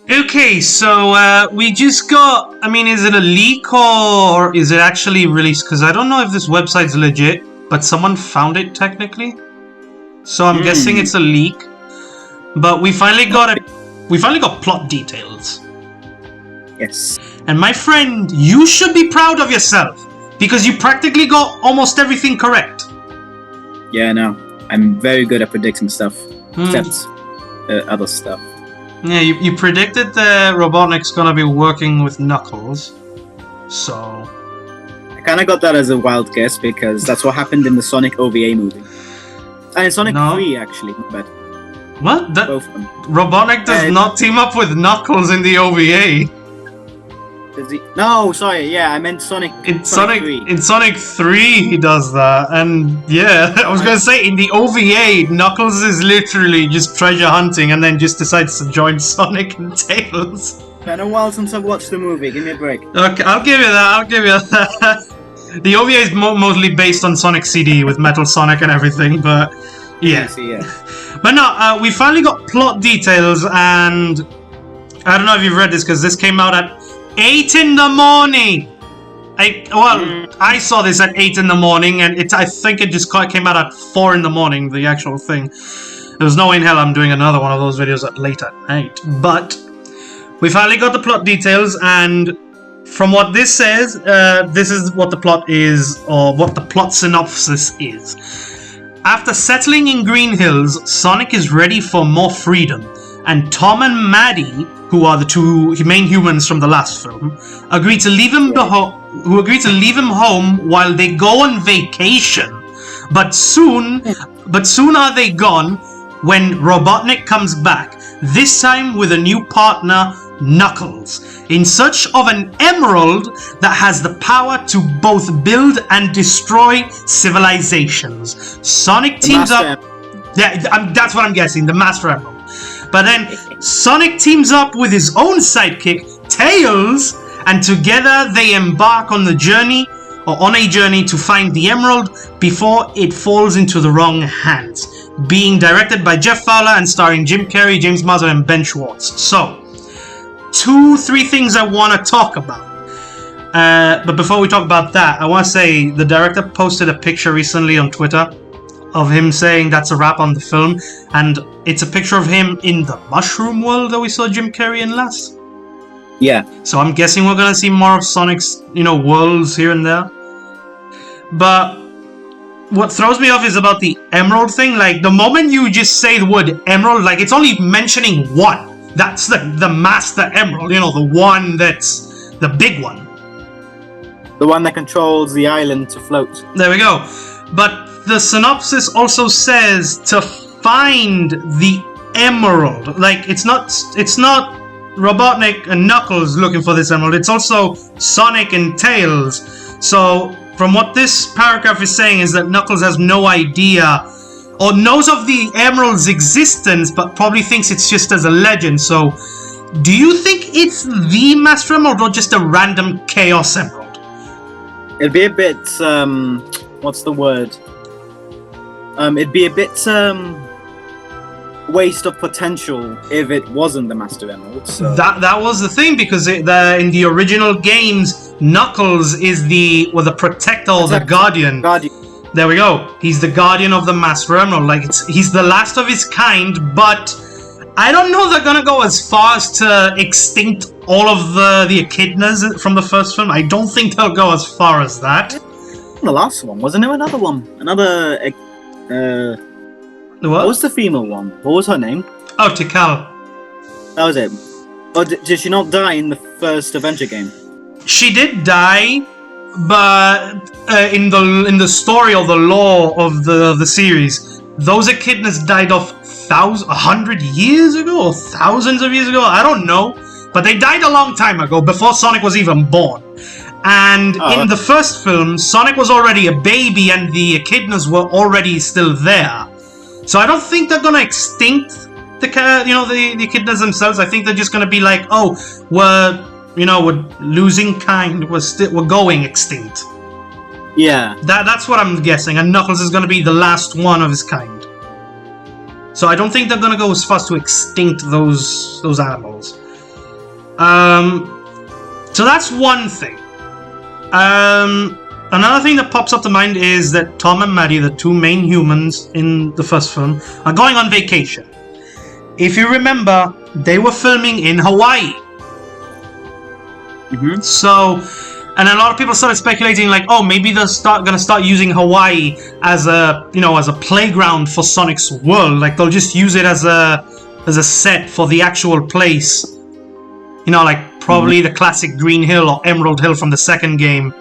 Okay, so we just got. I mean, is it a leak or is it actually released? Because I don't know if this website's legit, but someone found it technically. So I'm guessing it's a leak. But we finally got plot details. Yes. And my friend, you should be proud of yourself because you practically got almost everything correct. Yeah, no. I'm very good at predicting stuff, except other stuff. Yeah, you predicted that Robotnik's gonna be working with Knuckles, so... I kind of got that as a wild guess because that's what happened in the Sonic OVA movie. And in Sonic 3, actually, but... What? Both of them. Robotnik does not team up with Knuckles in the OVA. Does he? No, sorry, yeah, I meant Sonic. In Sonic 3 he does that, and yeah, I was gonna say, in the OVA, Knuckles is literally just treasure hunting and then just decides to join Sonic and Tails. It's been a while since I've watched the movie, give me a break. Okay, I'll give you that. The OVA is mostly based on Sonic CD with Metal Sonic and everything, but yeah. But no, we finally got plot details, and I don't know if you've read this, because this came out at 8 in the morning! I saw this at 8 in the morning, and I think it just came out at 4 in the morning, the actual thing. There's no way in hell I'm doing another one of those videos at late at night. But we finally got the plot details, and from what this says, this is what the plot is, or what the plot synopsis is. After settling in Green Hills, Sonic is ready for more freedom, and Tom and Maddie, who are the two main humans from the last film, agree to leave him home while they go on vacation. But soon are they gone when Robotnik comes back, this time with a new partner, Knuckles, in search of an emerald that has the power to both build and destroy civilizations. Sonic teams up... Yeah, that's what I'm guessing, the Master Emerald. But then Sonic teams up with his own sidekick, Tails, and together they embark on a journey to find the emerald before it falls into the wrong hands. Being directed by Jeff Fowler and starring Jim Carrey, James Marsden, and Ben Schwartz. So, 2-3 things I want to talk about. But before we talk about that, I want to say the director posted a picture recently on Twitter of him saying that's a wrap on the film, and it's a picture of him in the mushroom world that we saw Jim Carrey in last. Yeah. So I'm guessing we're gonna see more of Sonic's, worlds here and there. But what throws me off is about the emerald thing. Like, the moment you just say the word emerald, like, it's only mentioning one. That's the Master Emerald, the one that's the big one. The one that controls the island to float. There we go. But the synopsis also says to find the emerald. Like, it's not Robotnik and Knuckles looking for this emerald. It's also Sonic and Tails. So, from what this paragraph is saying is that Knuckles has no idea or knows of the emerald's existence, but probably thinks it's just as a legend. So, do you think it's the Master Emerald or just a random Chaos Emerald? It'd be a bit, what's the word? It'd be a bit, waste of potential if it wasn't the Master Emerald. So. That was the thing, because in the original games, Knuckles is the protector or the guardian. There we go. He's the guardian of the Master Emerald. Like, he's the last of his kind, but I don't know they're gonna go as far as to extinct all of the echidnas from the first film. I don't think they'll go as far as that. The last one, wasn't there another one? What was the female one? What was her name? Oh, Tikal. That was it. Or did she not die in the first Avenger game? She did die, but in the story or the lore of the series, those echidnas died off 100 years ago or thousands of years ago. I don't know, but they died a long time ago, before Sonic was even born. And in the first film, Sonic was already a baby, and the echidnas were already still there. So I don't think they're gonna extinct the echidnas themselves. I think they're just gonna be like, oh, we're losing kind. We're going extinct. Yeah. That's what I'm guessing. And Knuckles is gonna be the last one of his kind. So I don't think they're gonna go as far as to extinct those animals. So that's one thing. Another thing that pops up to mind is that Tom and Maddie, the two main humans in the first film, are going on vacation. If you remember, they were filming in Hawaii. Mm-hmm. So, and a lot of people started speculating, like, oh, maybe they're gonna start using Hawaii as a, as a playground for Sonic's world. Like they'll just use it as a set for the actual place. Like probably the classic Green Hill or Emerald Hill from the second game,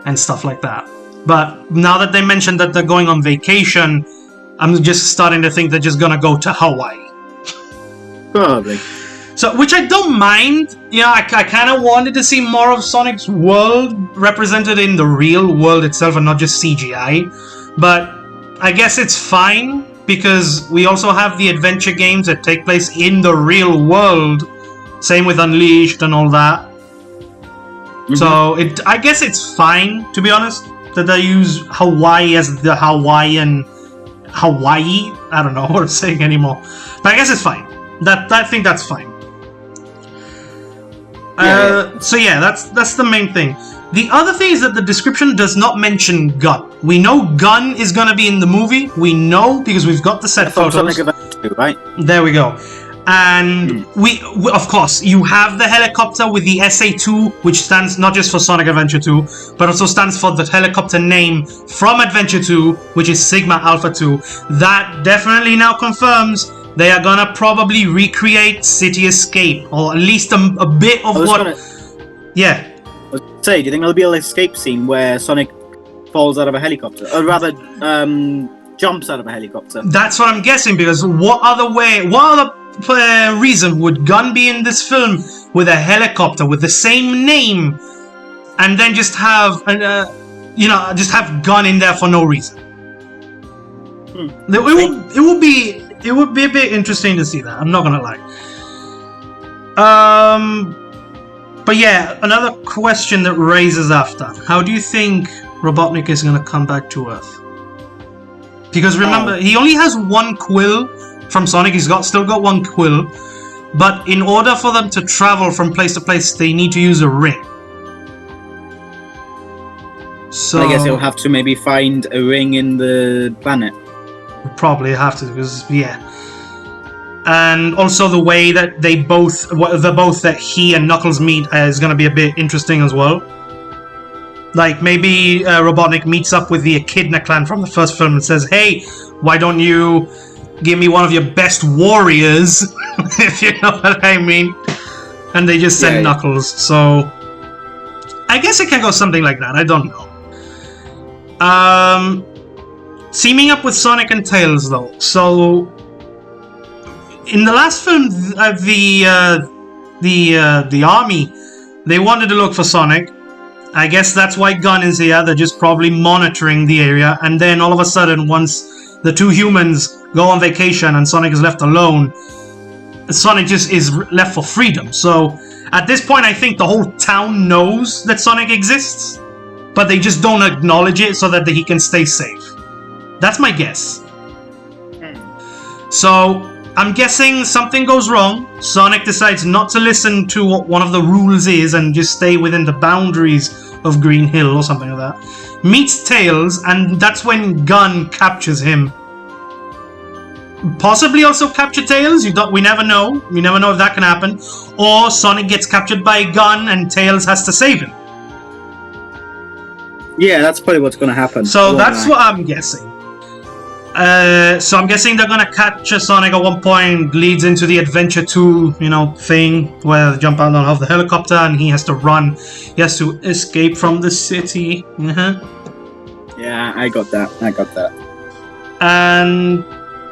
and stuff like that. But now that they mentioned that they're going on vacation, I'm just starting to think they're just gonna go to Hawaii. Probably. So, which I don't mind. I kind of wanted to see more of Sonic's world represented in the real world itself and not just CGI. But I guess it's fine because we also have the adventure games that take place in the real world. Same with Unleashed and all that. Mm-hmm. So I guess it's fine, to be honest, that they use Hawaii as the Hawaiian Hawaii. I don't know what I'm saying anymore. But I guess it's fine. I think that's fine. So yeah, that's the main thing. The other thing is that the description does not mention Gun. We know Gun is gonna be in the movie. We know because we've got the set photos. Right? There we go. And we of course, you have the helicopter with the SA2, which stands not just for Sonic Adventure 2, but also stands for the helicopter name from Adventure 2, which is Sigma Alpha 2. That definitely now confirms they are gonna probably recreate City Escape, or at least a bit of what. Yeah. I was gonna say, do you think there'll be an escape scene where Sonic falls out of a helicopter, or rather, jumps out of a helicopter? That's what I'm guessing, because what other reason would Gun be in this film with a helicopter with the same name, and then just have just have Gun in there for no reason? It would be a bit interesting to see that. I'm not gonna lie. But yeah, another question that raises after: how do you think Robotnik is gonna come back to Earth? Because remember, he only has one quill from Sonic. He's still got one quill, but in order for them to travel from place to place, they need to use a ring. So I guess he'll have to maybe find a ring in the planet. Probably have to, because and also the way that that he and Knuckles meet is going to be a bit interesting as well. Like maybe Robotnik meets up with the Echidna clan from the first film and says, "Hey, why don't you give me one of your best warriors?" If you know what I mean. And they just send Knuckles. So I guess it can go something like that. I don't know. Teaming up with Sonic and Tails, though. So, in the last film, the army, they wanted to look for Sonic. I guess that's why Gun is here. They're just probably monitoring the area. And then all of a sudden, once the two humans go on vacation and Sonic is left alone, Sonic just is left for freedom. So, at this point, I think the whole town knows that Sonic exists, but they just don't acknowledge it so that he can stay safe. That's my guess. So, I'm guessing something goes wrong. Sonic decides not to listen to what one of the rules is and just stay within the boundaries of Green Hill or something like that. Meets Tails, and that's when Gun captures him. Possibly also capture Tails. We never know. We never know if that can happen. Or Sonic gets captured by Gun and Tails has to save him. Yeah, that's probably what's going to happen. So that's what I'm guessing. So I'm guessing they're gonna capture Sonic at one point, leads into the Adventure 2, thing, where they jump out of the helicopter and he has to run. He has to escape from the city. Yeah, I got that. And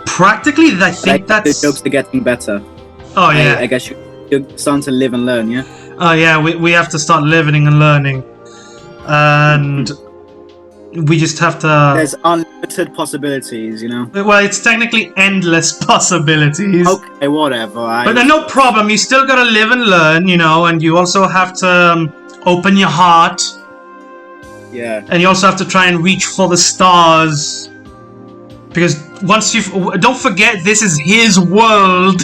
practically, I think that's... The jokes are getting better. Oh, yeah. I guess you're starting to live and learn, yeah? Oh, yeah, we have to start living and learning. And... we just have to... There's unlimited possibilities, Well, it's technically endless possibilities. Okay, whatever. But then no problem. You still gotta live and learn, and you also have to open your heart. Yeah. And you also have to try and reach for the stars. Because once don't forget, this is his world.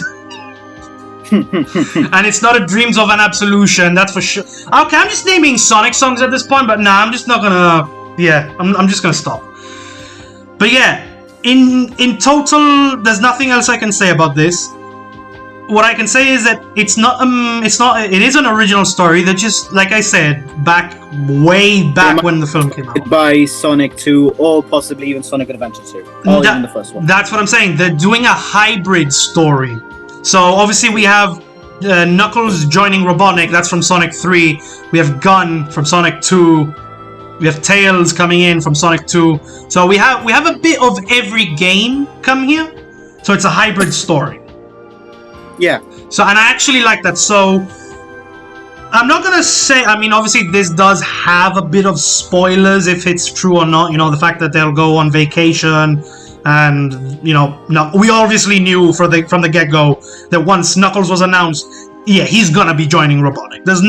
And it's not a Dreams of an Absolution, that's for sure. Okay, I'm just naming Sonic songs at this point, but nah, I'm just not gonna... Yeah, I'm just gonna stop. But yeah, in total, there's nothing else I can say about this. What I can say is that it is an original story that just, like I said, way back when the film came out. By Sonic 2 or possibly even Sonic Adventure 2. Or even the first one. That's what I'm saying. They're doing a hybrid story. So obviously we have Knuckles joining Robotnik. That's from Sonic 3. We have Gun from Sonic 2. We have Tails coming in from Sonic 2. So we have a bit of every game come here. So it's a hybrid story. Yeah. So, and I actually like that. So, I'm not gonna say, I mean, obviously this does have a bit of spoilers if it's true or not. You know, the fact that they'll go on vacation and, you know, we obviously knew from the get-go that once Knuckles was announced, yeah, he's gonna be joining Robotnik. That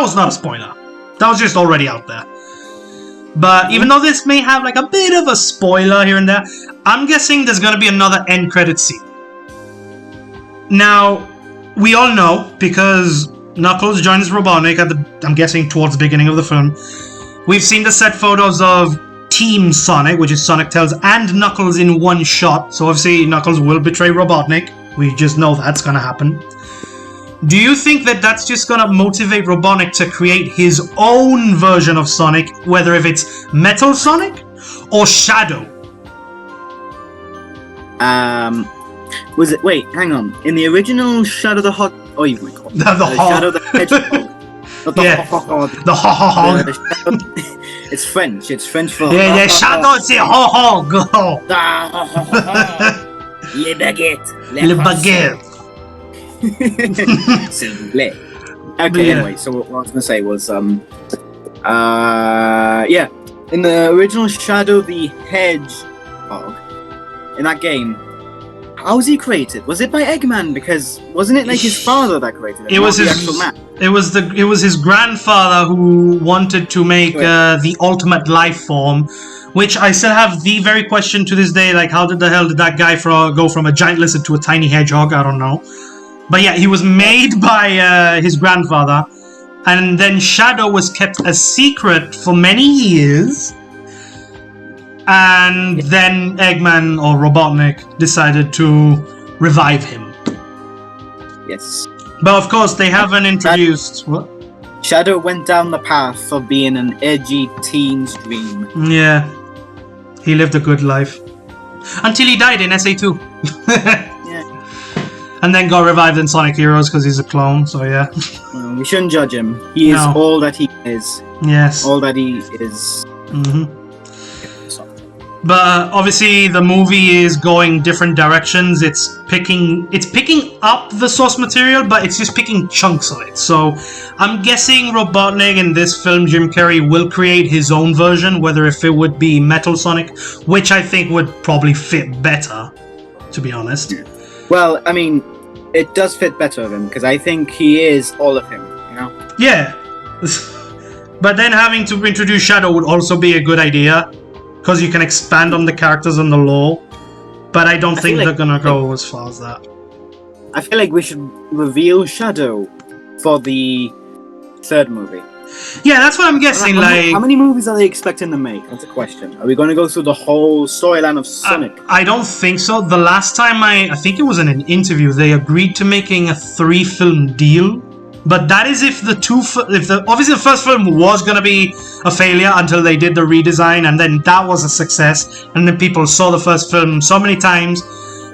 was not a spoiler. That was just already out there. But even though this may have like a bit of a spoiler here and there, I'm guessing there's gonna be another end credit scene. Now, we all know, because Knuckles joins Robotnik I'm guessing towards the beginning of the film, we've seen the set photos of Team Sonic, which is Sonic, Tails, and Knuckles in one shot. So obviously Knuckles will betray Robotnik. We just know that's gonna happen. Do you think that that's just gonna motivate Robotnik to create his own version of Sonic, whether if it's Metal Sonic or Shadow? Was it? Wait, hang on. In the original Shadow the Hot... Oh, you my god. Shadow the Hedgehog. The Hog. It's French. It's French for... Yeah, Shadow c'est Hog. Le baguette. Le baguette. S'il vous plaît. Okay, anyway, so what I was going to say was... yeah. In the original Shadow the Hedgehog, in that game, how was he created? Was it by Eggman? Because wasn't it like his father that created it? It was his actual map. It was his grandfather who wanted to make the ultimate life form, which I still have the very question to this day. Like, how did the hell did that guy go from a giant lizard to a tiny hedgehog? I don't know. But yeah, he was made by his grandfather, and then Shadow was kept a secret for many years. And then Eggman or Robotnik decided to revive him. Yes. But of course, they haven't introduced... What? Shadow went down the path of being an edgy teen's dream. Yeah. He lived a good life. Until he died in SA2. Yeah. And then got revived in Sonic Heroes because he's a clone, so yeah. We shouldn't judge him. He is all that he is. Yes. All that he is. Mm-hmm. But obviously the movie is going different directions. It's picking up the source material, but it's just picking chunks of it. So I'm guessing Robotnik in this film, Jim Carrey will create his own version, whether if it would be Metal Sonic, which I think would probably fit better, to be honest. Well, I mean, it does fit better of him, because I think he is all of him, you know? Yeah. But then having to introduce Shadow would also be a good idea, because you can expand on the characters and the lore, but I don't think they're gonna go as far as that. I feel like we should reveal Shadow for the third movie. Yeah, that's what I'm guessing. How many movies are they expecting to make? That's a question. Are we going to go through the whole storyline of Sonic? I don't think so. The last time I think it was in an interview, they agreed to making a 3-film deal. But that is if obviously the first film was gonna be a failure until they did the redesign, and then that was a success, and then people saw the first film so many times,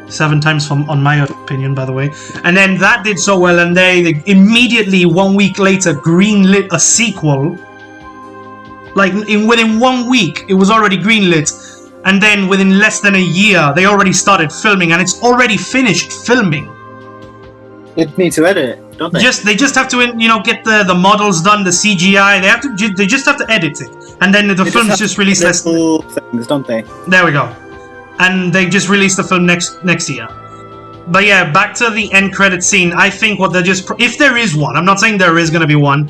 7 times on my opinion, by the way, and then that did so well, and they immediately 1 week later greenlit a sequel. Like within 1 week, it was already greenlit, and then within less than a year, they already started filming, and it's already finished filming. They need to edit it, don't they? They just have to, you know, get the models done, the CGI. They just have to edit it, and then the film's just released less things, don't they? There we go, and they just released the film next year. But yeah, back to the end credit scene. I think what they're just, if there is one, I'm not saying there is going to be one.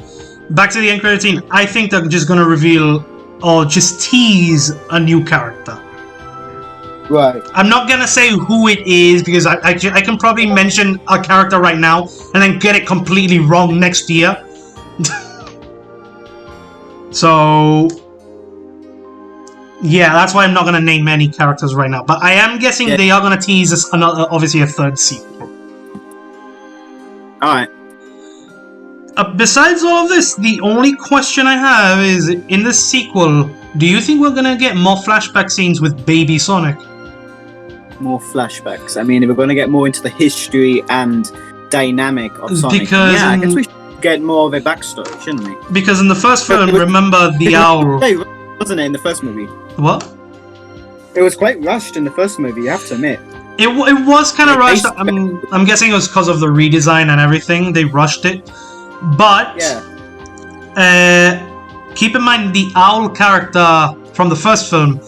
Back to the end credit scene. I think they're just going to reveal or just tease a new character. Right. I'm not gonna say who it is because I can probably mention a character right now and then get it completely wrong next year. So yeah, that's why I'm not gonna name any characters right now. But I am guessing they are gonna tease us another, obviously a third sequel. All right. Besides all of this, the only question I have is, in the sequel, do you think we're gonna get more flashback scenes with Baby Sonic? More flashbacks. I mean, if we're going to get more into the history and dynamic of Sonic, Because I guess we should get more of a backstory, shouldn't we? Because in the first film, remember the owl? Wasn't it in the first movie? What? It was quite rushed in the first movie, you have to admit. It was kind of rushed. I'm guessing it was because of the redesign and everything. They rushed it. But keep in mind the owl character from the first film,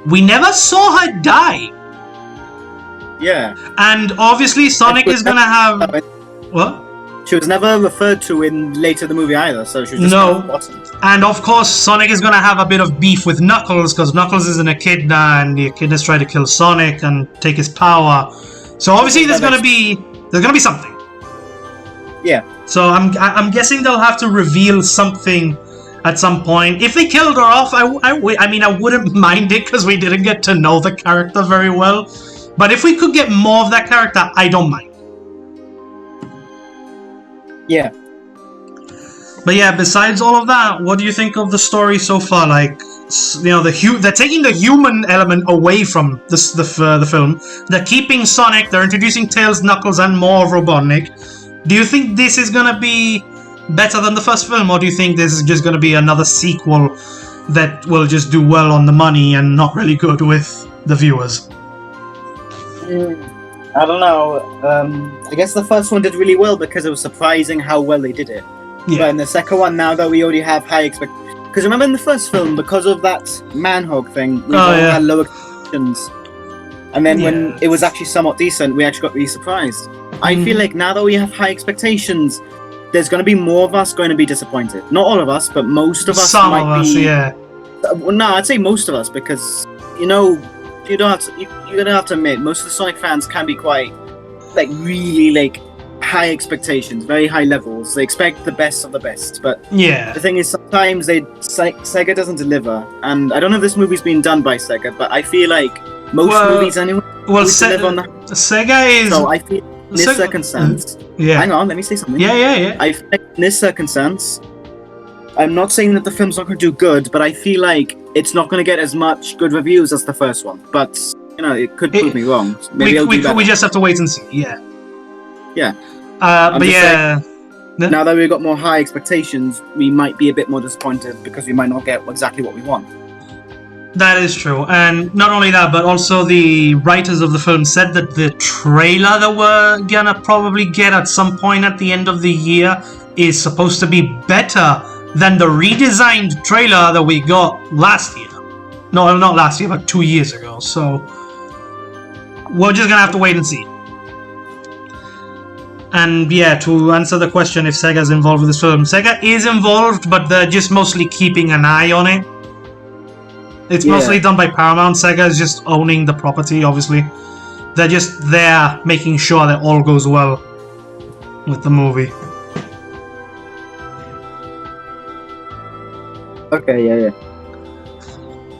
we never saw her die. Yeah. And obviously Sonic is gonna have... What? She was never referred to in later the movie either, so she was just kind of forgotten. And of course Sonic is gonna have a bit of beef with Knuckles, because Knuckles is an echidna and the echidna's trying to kill Sonic and take his power. So obviously there's gonna be something. Yeah. So I'm guessing they'll have to reveal something at some point. If they killed her off, I mean I wouldn't mind it because we didn't get to know the character very well. But if we could get more of that character, I don't mind. Yeah. But yeah, besides all of that, what do you think of the story so far? Like, you know, they're taking the human element away from the film. They're keeping Sonic. They're introducing Tails, Knuckles, and more of Robotnik. Do you think this is gonna be better than the first film, or do you think this is just gonna be another sequel that will just do well on the money and not really good with the viewers? I don't know. I guess the first one did really well because it was surprising how well they did it. Yeah. But in the second one, now that we already have high expectations, because remember in the first film, because of that man-hog thing, we had low expectations. And then when it was actually somewhat decent, we actually got really surprised. I feel like now that we have high expectations, there's going to be more of us going to be disappointed. Not all of us, but most of us Some might of us, be. yeah. Well, no, I'd say most of us because you're gonna have to admit most of the Sonic fans can be quite really high expectations, very high levels. They expect the best of the best, but the thing is sometimes Sega doesn't deliver. And I don't know if this movie's been done by Sega, but I feel like most movies anyway. Well, Sega is. So I feel in this circumstance. Hang on, let me say something. Yeah. I feel like in this circumstance, I'm not saying that the film's not going to do good, but I feel like it's not going to get as much good reviews as the first one. But it could prove me wrong. Maybe we just have to wait and see. Yeah. Yeah. But yeah. Now that we've got more high expectations, we might be a bit more disappointed because we might not get exactly what we want. That is true, and not only that, but also the writers of the film said that the trailer that we're gonna probably get at some point at the end of the year is supposed to be better than the redesigned trailer that we got last year. No, not last year, but 2 years ago. So we're just gonna have to wait and see. And yeah, to answer the question if Sega's involved with this film, Sega is involved, but they're just mostly keeping an eye on it. It's mostly done by Paramount. Sega is just owning the property, obviously. They're just there making sure that all goes well with the movie. Okay, yeah.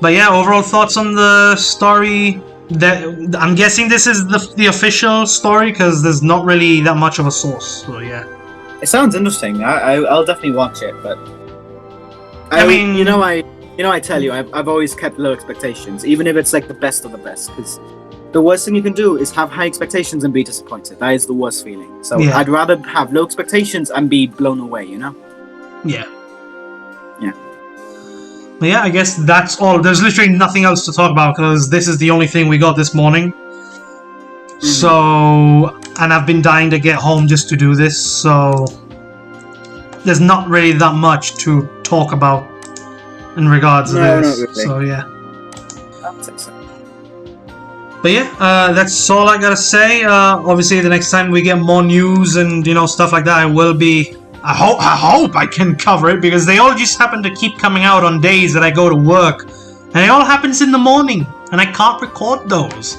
But yeah, overall thoughts on the story. I'm guessing this is the official story because there's not really that much of a source. So yeah. It sounds interesting. I'll definitely watch it, but I tell you, I've always kept low expectations, even if it's the best of the best. Because the worst thing you can do is have high expectations and be disappointed. That is the worst feeling. So I'd rather have low expectations and be blown away. Yeah. Yeah. But yeah, I guess that's all. There's literally nothing else to talk about because this is the only thing we got this morning. Mm-hmm. So, and I've been dying to get home just to do this. So, there's not really that much to talk about in regards to this. Not really. So yeah. I'll say so. But yeah, that's all I gotta say. Obviously, the next time we get more news and stuff like that, I will be. I hope I can cover it because they all just happen to keep coming out on days that I go to work, and it all happens in the morning. and I can't record those.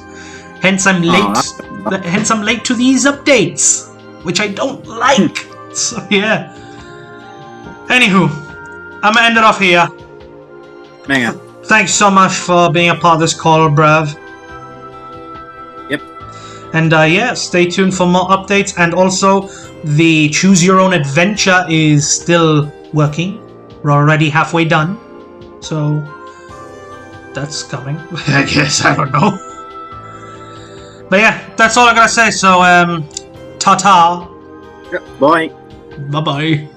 Hence, I'm late. Hence, I'm late to these updates, which I don't like. So yeah. Anywho, I'm gonna end it off here. Hang on. Thanks so much for being a part of this call, bruv. Yep. And yeah, stay tuned for more updates. And also, the Choose Your Own Adventure is still working. We're already halfway done. So, that's coming. I guess, I don't know. But yeah, that's all I gotta say. So, ta-ta. Yep. Bye. Bye-bye.